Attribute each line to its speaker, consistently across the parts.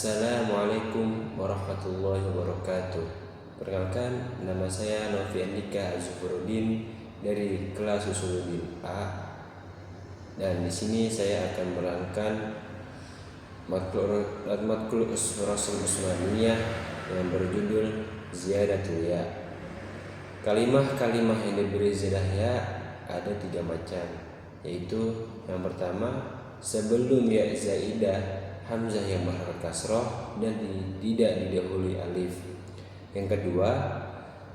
Speaker 1: Assalamualaikum warahmatullahi wabarakatuh. Perkenalkan, nama saya Novi Andika Zuhuruddin dari kelas Usuluddin A. Dan di sini saya akan menerangkan matkul Rasul Usmaniyah yang berjudul Ziyadatul Ya. Kalimah-kalimah yang diberi ziyadah ya ada 3 macam, yaitu yang pertama sebelum ya zaidah hamzah yang berharokat kasroh dan tidak didahului alif. Yang kedua,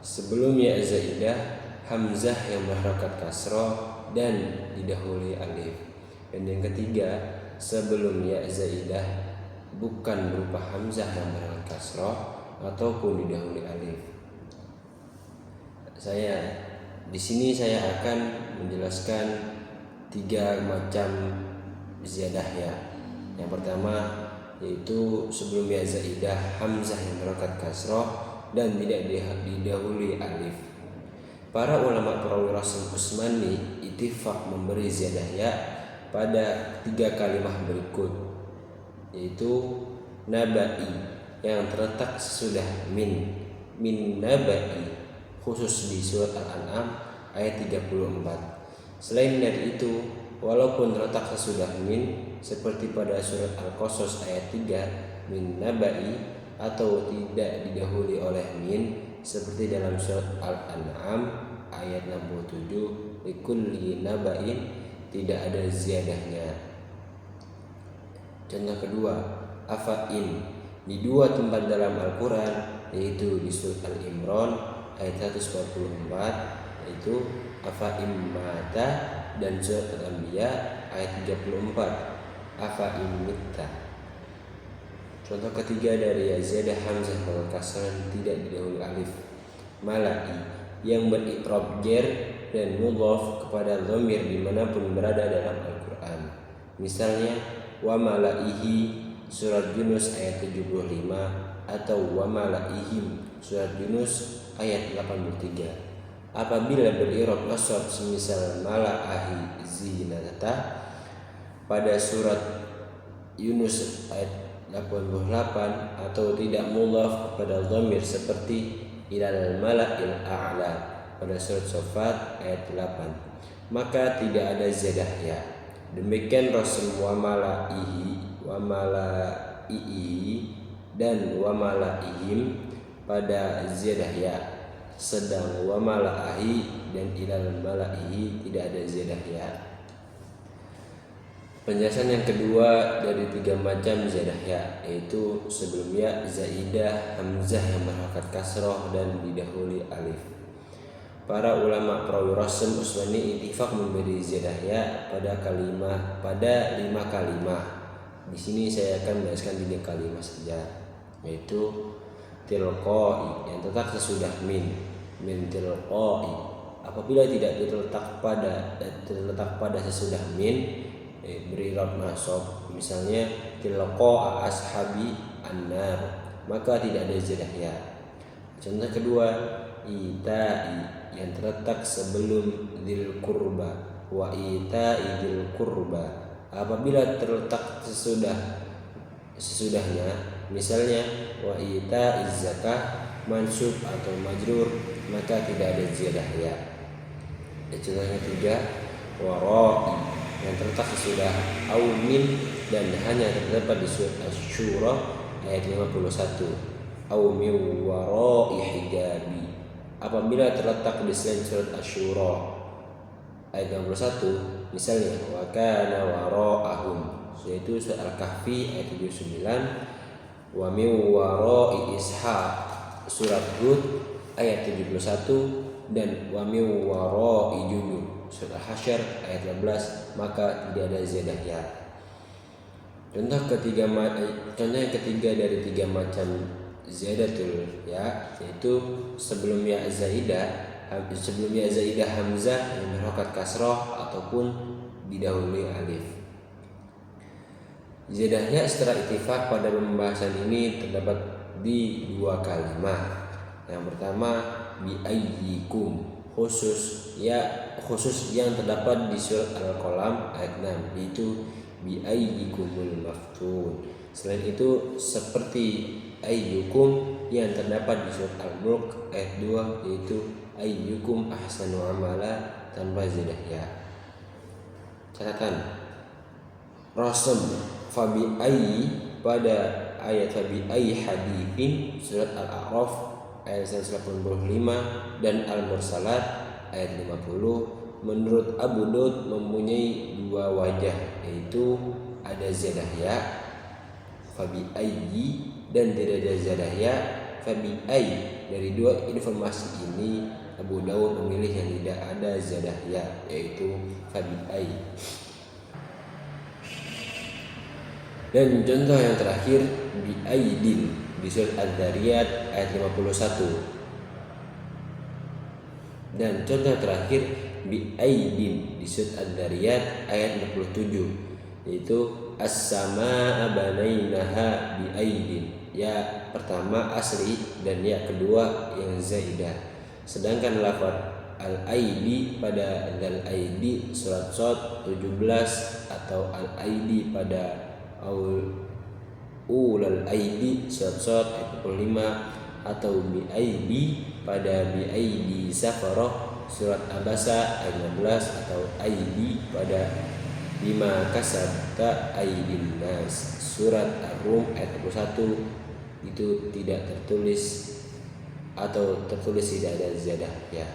Speaker 1: sebelum ya zaidah hamzah yang berharokat kasroh dan didahului alif. Dan yang ketiga, sebelum ya zaidah bukan berupa hamzah yang berharokat kasroh ataupun didahului alif. Di sini saya akan menjelaskan 3 macam ziyadah ya. Yang pertama yaitu sebelum ya zaidah hamzah yang berharokat kasroh dan tidak didahului alif. Para ulama perawi Rasul Usmani ittifaq memberi ziyadah ya pada 3 kalimah berikut, yaitu nabai yang terletak sesudah min nabai, khusus di surat Al-An'am ayat 34. Selain dari itu, walaupun terletak sesudah min seperti pada surat Al-Qasas ayat 3 min nabai, atau tidak didahului oleh min seperti dalam surat Al-An'am ayat 67 likulli nabain, tidak ada ziyadahnya. Contoh kedua, afain di 2 tempat dalam Al-Quran, yaitu di surat Al-Imran ayat 144, yaitu afaim mata, dan surat Al-Anbiya ayat 34 afaim mitta. Contoh ketiga dari ziyadah hamzah dengan kasrah tidak didahului alif, malai yang berikrab jer dan mudhaf kepada dhamir dimanapun berada dalam Al-Quran. Misalnya wa malaihi surat Yunus ayat 75 atau wa malaihim surat Yunus ayat 83. Apabila berikrab nasab semisal malaahi zinata pada surat Yunus ayat 88, atau tidak mudhaf kepada dhamir seperti ilal mala'il a'la pada surat Saffat ayat 8, maka tidak ada ziyadah ya. Demikian Rasul wa malaihi dan wa malaihim pada ziyadah ya, sedang wa malaihi dan ilal malaihi tidak ada ziyadah ya. Penjelasan yang kedua dari 3 macam ziyadah ya, yaitu sebelum ya zaidah hamzah yang berharokat kasroh dan didahului alif. Para ulama perawi Rasul Usmani ittifaq memberi ziyadah ya pada 5 kalimah. Di sini saya akan menjelaskan 3 kalimah saja, yaitu tilqai yang terletak sesudah min tilqai. Apabila tidak terletak pada sesudah min beri rab nasab, misalnya tilqa ashabi annar, maka tidak ada ziyadah ya. Contoh kedua, itai yang terletak sebelum dzil qurba, wa itai dzil qurba. Apabila terletak sesudahnya, misalnya wa itai zakah mansub atau majrur, maka tidak ada ziyadah ya. Contoh ketiga, warai yang terletak sesudah min dan hanya terdapat di surat Asy-Syura ayat 51, au min wara'i hijabi. Apabila terletak di selain surat Asy-Syura ayat 61, misalnya wa kana wara'ahum, yaitu surat Al-Kahfi ayat 79, wa min wara'i ishaq surat Hud ayat 71, dan wa min wara'i junub surat Al-Hasyr ayat 12, maka tidak ada ziyadah ya. Contoh yang ketiga dari 3 macam ziyadatul ya, yaitu sebelum ya zaidah hamzah yang berharokat kasroh ataupun didahului alif. Ziyadah ya setelah ittifaq pada pembahasan ini terdapat di 2 kalimah. Yang pertama bi ayyikum, khusus yang terdapat di surat Al-Qalam ayat 6, yaitu bi ayyikumul maftun. Selain itu seperti ayyukum yang terdapat di surat Al-Mulk ayat 2, yaitu ayyukum ahsanu amala tanpa ziyadah ya. Catatan Rasem fabi ayyi pada ayat fabi ayyi hadithin surat Al-A'raf ayat 185 dan Al-Mursalat ayat 50 menurut Abu Daud mempunyai dua wajah, yaitu ada ziyadah ya fabi ayyi dan tidak ada ziyadah ya fabi ayyi. Dari dua informasi ini Abu Daud memilih yang tidak ada ziyadah ya, yaitu fabi ayyi. Dan contoh yang terakhir bi aidin di surat Az-Zariyat ayat 51. Dan contoh yang terakhir bi aidin di surat Az-Zariyat ayat 67, yaitu as-samaa banainaha bi aidin. Ya pertama asli dan ya kedua yang zaidah. Sedangkan lafaz al-aidi pada al-aidi surat Shad 17 atau al-aidi pada ulal aidi surat Shad ayat 45 atau bi aidi pada bi aidi safarah surat Abasa ayat 15 atau aidi pada bima kasabta aidin nas surat Ar-Rum ayat 21 itu tidak tertulis atau tertulis tidak ada ziyadah ya.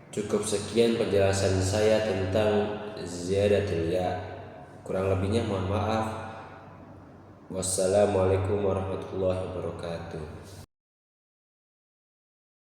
Speaker 1: Cukup sekian penjelasan saya tentang ziyadatul ya. Kurang lebihnya mohon maaf. Wassalamualaikum warahmatullahi wabarakatuh.